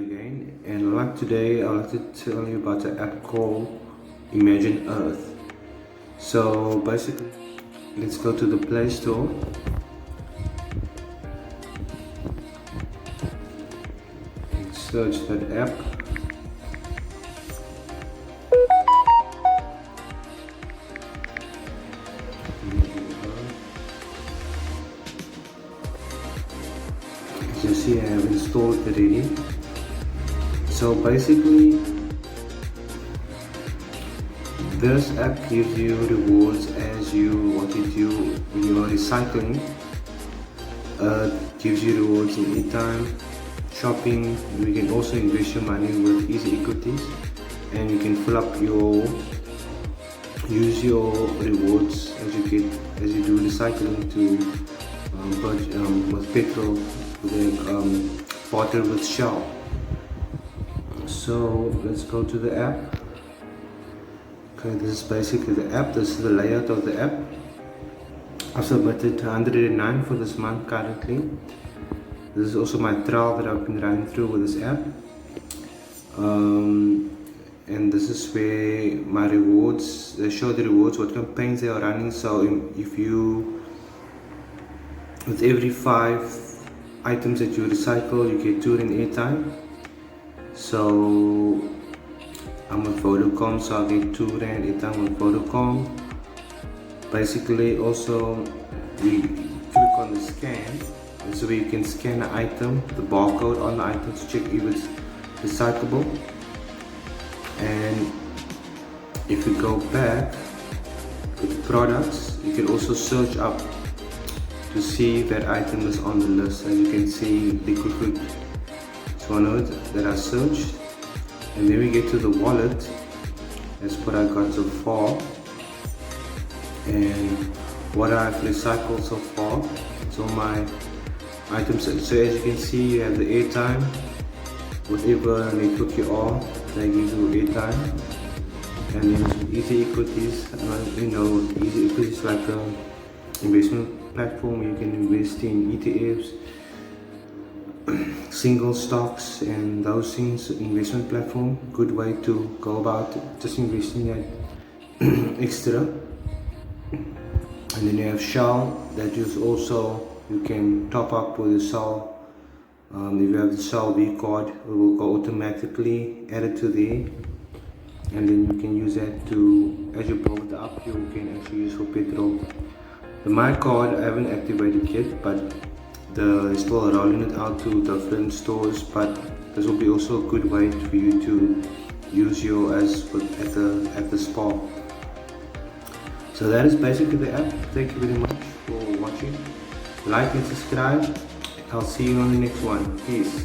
again, and today I'd like to tell you about the app called Imagine Earth. So basically, let's go to the Play Store and search that app. As you see, I have installed it already. So basically, this app gives you rewards as you want to do when you are recycling. Gives you rewards in e-time, shopping. You can also invest your money with easy equities, and you can fill up use your rewards as you do recycling to with petrol, with water with Shell. So let's go to the app. Okay, this is basically the app. This is the layout of the app. I've submitted 109 for this month currently. This is also my trial that I've been running through with this app. And this is where my rewards, they show the rewards, what campaigns they are running. So if you, with every 5 items that you recycle, you get 2 in airtime. So I'm on Vodacom, so I'll get 2 Rand airtime on Vodacom. Basically, also we click on the scan, and so you can scan the item, the barcode on the item, to check if it's recyclable. And if you go back to the products, you can also search up to see if that item is on the list. As you can see, liquid food is one of it that I searched. And then we get to the wallet. That's what I got so far, and what I've recycled so far. So my items, so as you can see, you have the airtime. Whatever network you are, they give you airtime. And then easy equities, easy equities like an investment platform. You can invest in ETFs, single stocks, and those things. Investment platform, good way to go about just investing that extra. And then you have Shell, that is also, you can top up with the Shell. If you have the Shell V card, it will go automatically added to there, and then you can use that to, as you build up, you can actually use for petrol. The My card I haven't activated yet, but they're still rolling it out to different stores. But this will be also a good way for you to use your at the spa. So that is basically the app. Thank you very much for watching. Like and subscribe. I'll see you on the next one. Peace.